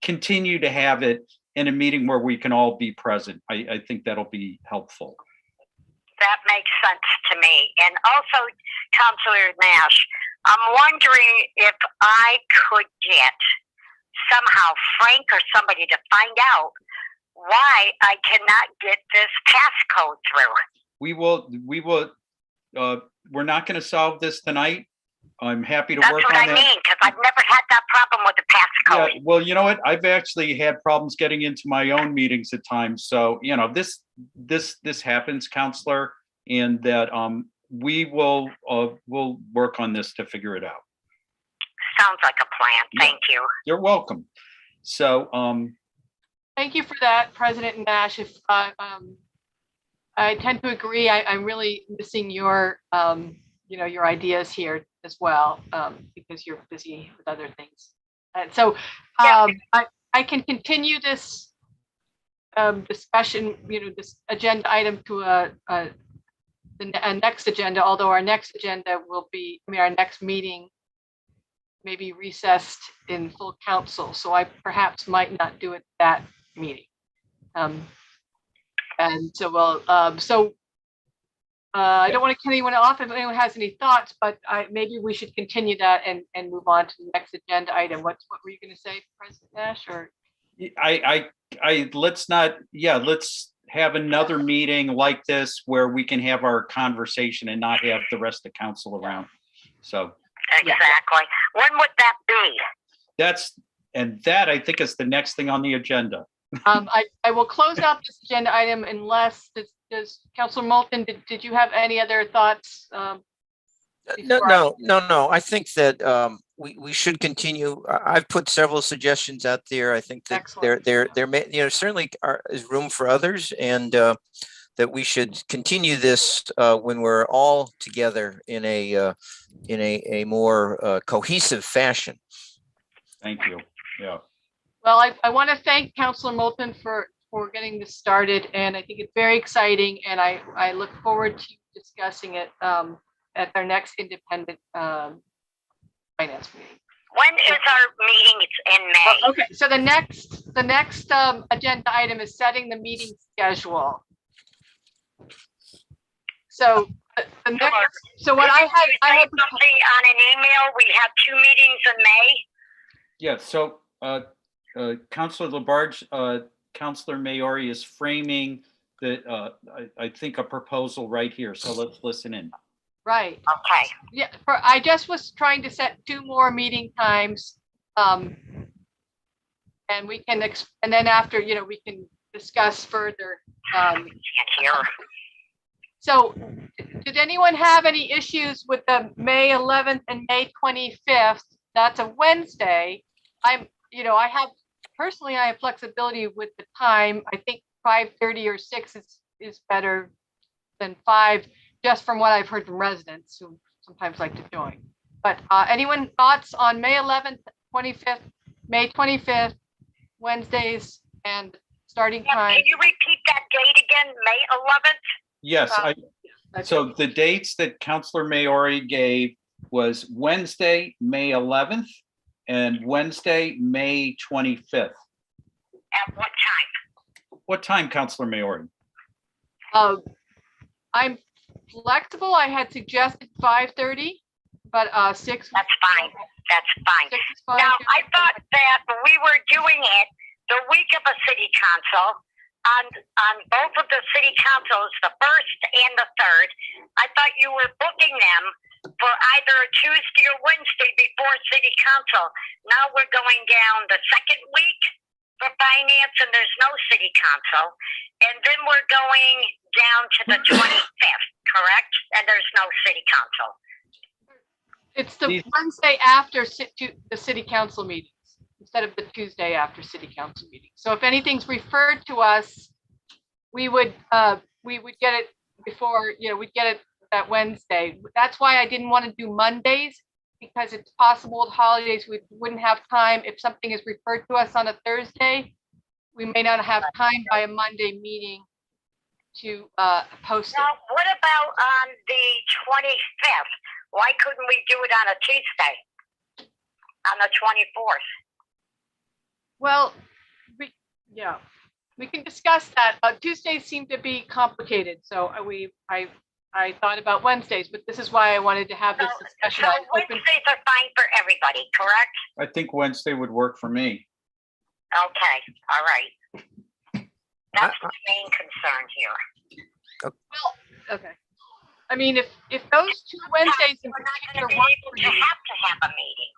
continue to have it in a meeting where we can all be present. I think that'll be helpful. That makes sense to me. And also, Councilor Nash, I'm wondering if I could get somehow Frank or somebody to find out why I cannot get this passcode through. We will, we're not going to solve this tonight. I'm happy to work on that. That's what I mean, because I've never had that problem with the passcode. Yeah, well, you know what? I've actually had problems getting into my own meetings at times. So, you know, this happens, Counselor, and that we'll work on this to figure it out. Sounds like a plan. Thank you. You're welcome. So, thank you for that, President Nash. If I tend to agree, I'm really missing your your ideas here as well, because you're busy with other things. And so I can continue this discussion, this agenda item to a next agenda, although our next agenda will be, our next meeting may be recessed in full council. So I perhaps might not do it that meeting. And so we'll, I don't want to cut anyone off if anyone has any thoughts, but maybe we should continue that and move on to the next agenda item. What were you going to say, President Nash? Or let's have another meeting like this where we can have our conversation and not have the rest of council around. So exactly. When would that be? That I think is the next thing on the agenda. I will close out this agenda item unless does Councilor Moulton, did you have any other thoughts? No. I think that we should continue. I've put several suggestions out there. I think that there may, certainly is room for others, and that we should continue this when we're all together in a more cohesive fashion. Thank you. Yeah. Well, I want to thank Councilor Moulton for getting this started, and I think it's very exciting, and I look forward to discussing it at our next independent finance meeting. When is our meeting? It's in May. Okay, so the next agenda item is setting the meeting schedule. So the next, so what I Didn't you had say something on an email. We have 2 meetings in May. Yeah, so Councilor Labarge, Councilor Maori is framing the, I think a proposal right here. So let's listen in. right. Okay. Yeah, I just was trying to set 2 more meeting times. And we can, and then after, we can discuss further. Can't hear. So did anyone have any issues with the May 11th and May 25th? That's a Wednesday. I have flexibility with the time. I think 5:30 or 6 is better than 5, just from what I've heard from residents who sometimes like to join. But anyone thoughts on May 11th, 25th, May 25th, Wednesdays, and starting time? Can you repeat that date again? May 11th? Yes, so the dates that Councilor Maori gave was Wednesday, May 11th and Wednesday, May 25th. At what time? What time, Councilor Maori? I'm flexible. I had suggested 5:30, but 6. That's fine. That's fine. 6 is fine. Now, I thought that we were doing it the week of a city council on both of the city councils, the 1st and the 3rd. I thought you were booking them for either a Tuesday or Wednesday before city council. Now we're going down the 2nd week for finance and there's no city council. And then we're going down to the 25th, correct? And there's no city council. It's the Wednesday after the city council meetings instead of the Tuesday after city council meetings. So if anything's referred to us, we would get it before, we'd get it that Wednesday. That's why I didn't want to do Mondays, because it's possible with holidays we wouldn't have time. If something is referred to us on a Thursday, we may not have time by a Monday meeting to post it. Now, what about on the 25th? Why couldn't we do it on a Tuesday? On the 24th? Well, we can discuss that. Tuesdays seem to be complicated, so I thought about Wednesdays, but this is why I wanted to have this discussion. So Wednesdays are fine for everybody, correct? I think Wednesday would work for me. Okay, all right. That's the main concern here. Well, okay. I mean, if those 2 Wednesdays in We're not particular going to work be able for to you. have a meeting.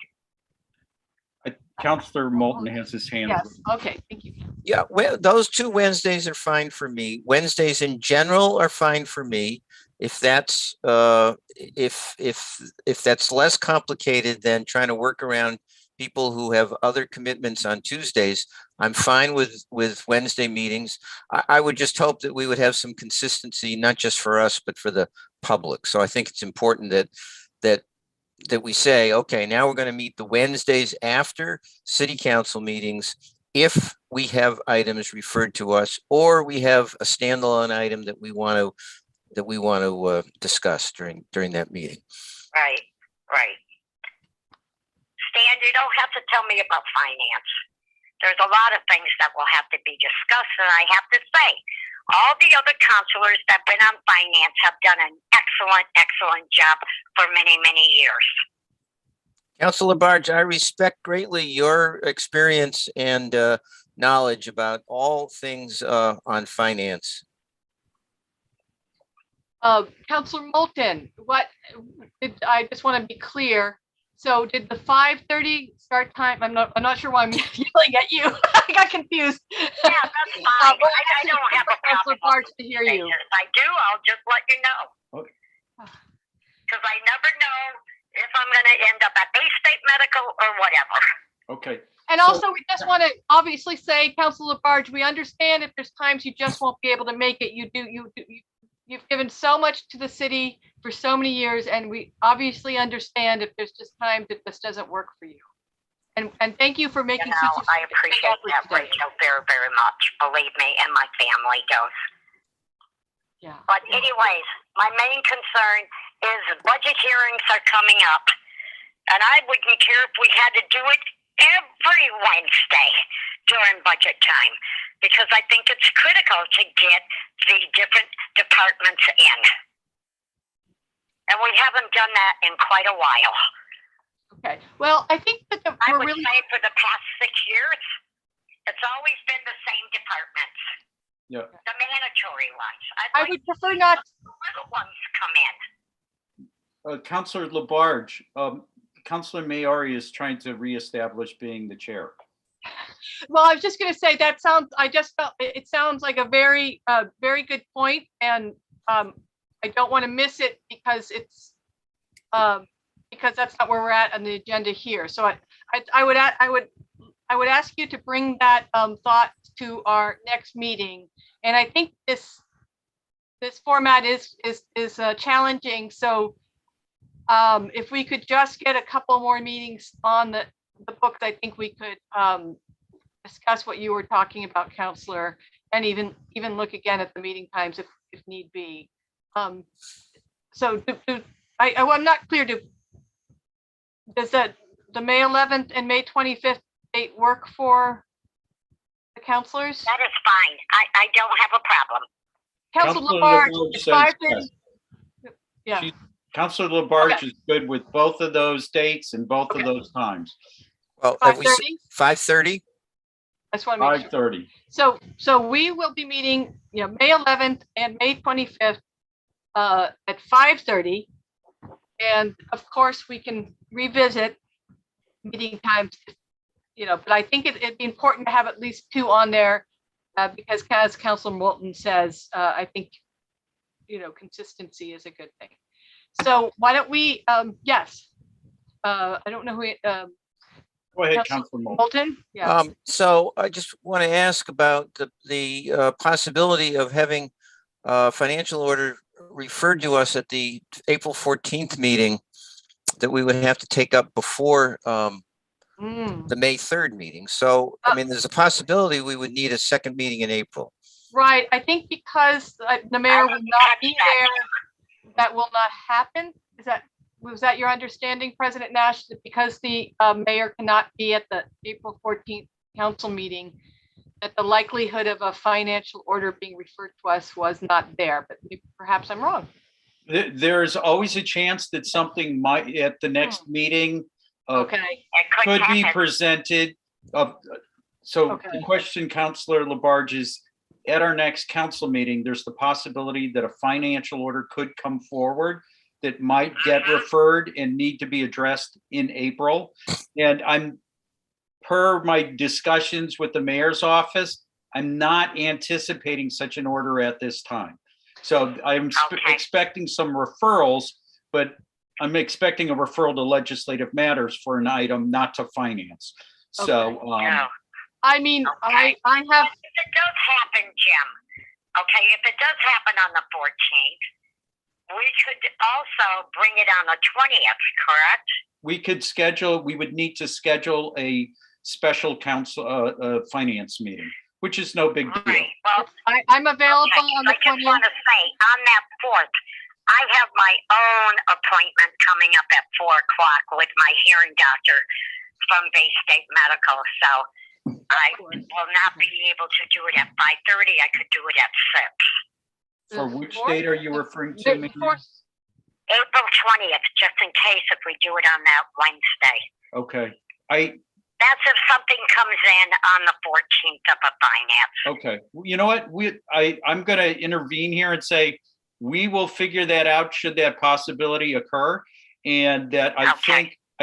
Councilor Moulton has his hand. Yes, okay, thank you. Yeah, well, those 2 Wednesdays are fine for me. Wednesdays in general are fine for me. If that's if that's less complicated than trying to work around people who have other commitments on Tuesdays, I'm fine with Wednesday meetings. I would just hope that we would have some consistency, not just for us, but for the public. So I think it's important that we say, okay, now we're going to meet the Wednesdays after city council meetings if we have items referred to us, or we have a standalone item that we want to discuss during that meeting. Right. Stan, you don't have to tell me about finance. There's a lot of things that will have to be discussed, and I have to say, all the other counselors that have been on finance have done an excellent job for many, many years. Councilor Labarge, I respect greatly your experience and knowledge about all things on finance. Councilor Moulton, I just want to be clear. So did the 5:30 start time? I'm not sure why I'm yelling at you. I got confused. Yeah, that's fine. I don't have a Councilor problem. Labarge to hear you. If I do, I'll just let you know. Okay. Because I never know if I'm going to end up at Bay State Medical or whatever. Okay. And also, we just want to obviously say, Councilor Labarge, we understand if there's times you just won't be able to make it. You've given so much to the city for so many years, and we obviously understand if there's just times that this doesn't work for you. And thank you for making such a I appreciate that, Rachel, very, very much. Believe me, and my family does. Yeah. But anyways, my main concern is budget hearings are coming up. And I wouldn't care if we had to do it every Wednesday during budget time, because I think it's critical to get the different departments in. And we haven't done that in quite a while. Okay, well, I think that I we're would really, say for the past 6 years, it's always been the same departments. Yeah. The mandatory ones. I would prefer not. The little ones come in. Councilor Labarge, Councilor Maori is trying to reestablish being the chair. Well, I was just going to say that I just felt it sounds like a very, very good point, and I don't want to miss it because because that's not where we're at on the agenda here. So I would ask you to bring that thought to our next meeting, and I think this format is challenging. So if we could just get a couple more meetings on the books, I think we could discuss what you were talking about, Counselor, and even look again at the meeting times if need be. So I'm not clear. Does the May 11th and May 25th date work for the counselors? That is fine. I don't have a problem. Councilor Labarge, it's says 5:30. Yeah. Councilor Labarge Okay. is good with both of those dates and both of those times. Well, have we 5:30? 5:30? I just want to make sure. 5:30. So we will be meeting, May 11th and May 25th at 5:30. And of course, we can revisit meeting times, but I think it'd be important to have at least two on there because as Councilor Moulton says, I think, consistency is a good thing. So why don't we, yes, I don't know who, Go ahead, Councilor Moulton. Moulton? Yeah. So I just want to ask about the possibility of having financial order referred to us at the April 14th meeting that we would have to take up before the May 3rd meeting. So, I mean, there's a possibility we would need a second meeting in April. Right. I think because the mayor will not be there, that will not happen. Was that your understanding, President Nash, that because the mayor cannot be at the April 14th council meeting, that the likelihood of a financial order being referred to us was not there, but perhaps I'm wrong. There's always a chance that something might at the next meeting could be presented. So the question, Councilor Labarge, is at our next council meeting, there's the possibility that a financial order could come forward that might get referred and need to be addressed in April. And per my discussions with the mayor's office, I'm not anticipating such an order at this time. So I'm expecting some referrals, but I'm expecting a referral to legislative matters for an item, not to finance. So, I mean, I have. If it does happen, Jim, if it does happen on the 14th, we could also bring it on the 20th, correct? We would need to schedule a special council finance meeting, which is no big deal. Right. Well, I'm available on the 20th. I just want to say on that 4th, I have my own appointment coming up at 4 o'clock with my hearing doctor from Bay State Medical. So I will not be able to do it at 5:30. I could do it at 6. For which date are you referring to? April 20th, just in case if we do it on that Wednesday. Okay. That's if something comes in on the 14th of a finance. Okay. You know what? I'm going to intervene here and say we will figure that out should that possibility occur. And that I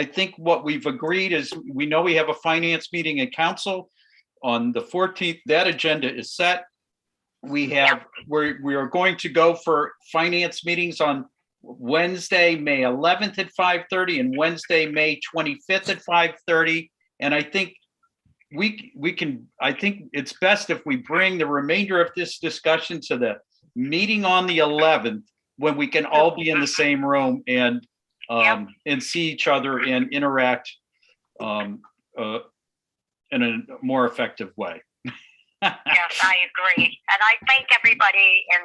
think what we've agreed is we know we have a have meeting at council on the 14th. That agenda is set. We are going to go for finance meetings on Wednesday, May 11th at 5:30 and Wednesday, May 25th at 5:30. And I think I think it's best if we bring the remainder of this discussion to the meeting on the 11th when we can all be in the same room and see each other and interact in a more effective way. Yes, I agree. And I thank everybody. And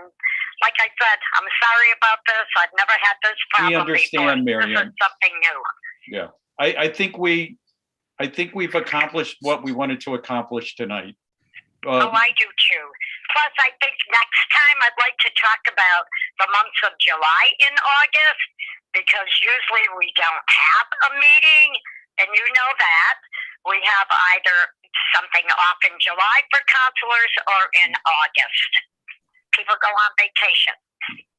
like I said, I'm sorry about this. I've never had this problem We understand, before. Marianne. This is something new. Yeah. I think we've accomplished what we wanted to accomplish tonight. Oh, I do too. Plus, I think next time I'd like to talk about the months of July and August, because usually we don't have a meeting, and you know that. We have either something off in July for counselors or in August. People go on vacation.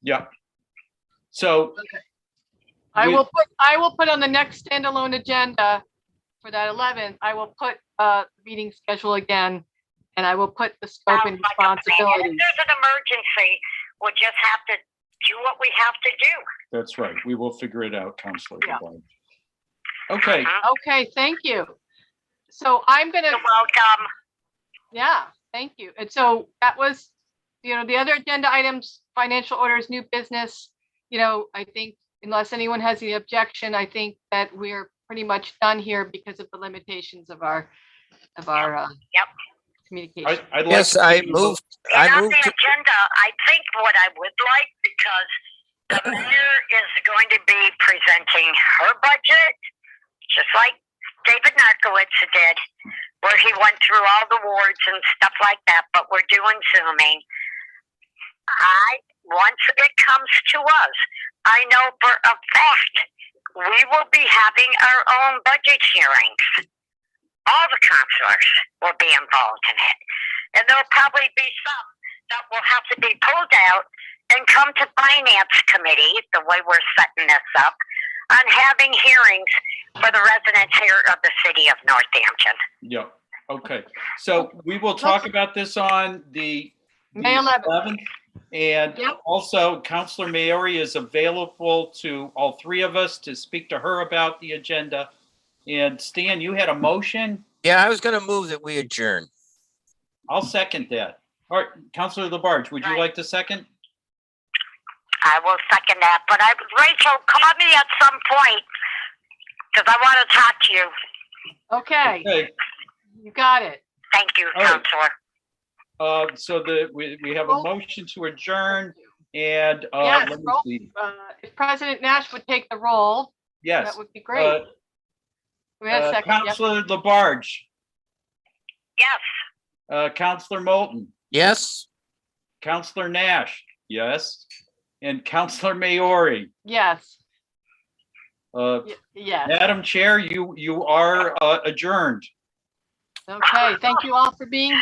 Yeah. So I will put on the next standalone agenda for that 11th. I will put meeting schedule again, and I will put the scope and Sounds like a plan. And responsibilities. if there's an emergency, we'll just have to do what we have to do. that's right. We will figure it out, Counselor Yeah. LaBarge. Okay. Okay, thank you. So I'm gonna. You're welcome. Yeah, thank you. And so that was, the other agenda items, financial orders, new business. I think unless anyone has any objection, I think that we're pretty much done here because of the limitations of our Yep. communication. I'd like Yes, to I see- moved, And I on moved the to, agenda, I think what I would like, because the mayor is going to be presenting her budget, just like David Narkowitz did, where he went through all the wards and stuff like that, but we're doing Zooming. Once it comes to us, I know for a fact we will be having our own budget hearings. All the counselors will be involved in it. And there'll probably be some that will have to be pulled out and come to finance committee, the way we're setting this up, on having hearings for the residents here of the city of Northampton. Yeah, okay. So we will talk about this on the May 11th. 11th. And Yep. also Counselor Maori is available to all three of us to speak to her about the agenda. And Stan, you had a motion? yeah, I was gonna move that we adjourn. I'll second that. All right, Counselor LaBarge, would you Right. like to second? I will second that. But Rachel, call me at some point because I want to talk to you. Okay, Okay, you got it. Thank you, All right. Counselor. so we have a Roll- motion to adjourn and Yes, let me roll. see. If President Nash would take the roll, Yes. that would be great. We had a second. Yep. Counselor LaBarge, Yes. Counselor Moulton, Yes? Counselor Nash, yes, and Counselor Maori. Yes. Uh, Yes. Madam Chair, you are adjourned. Okay, thank you all for being here.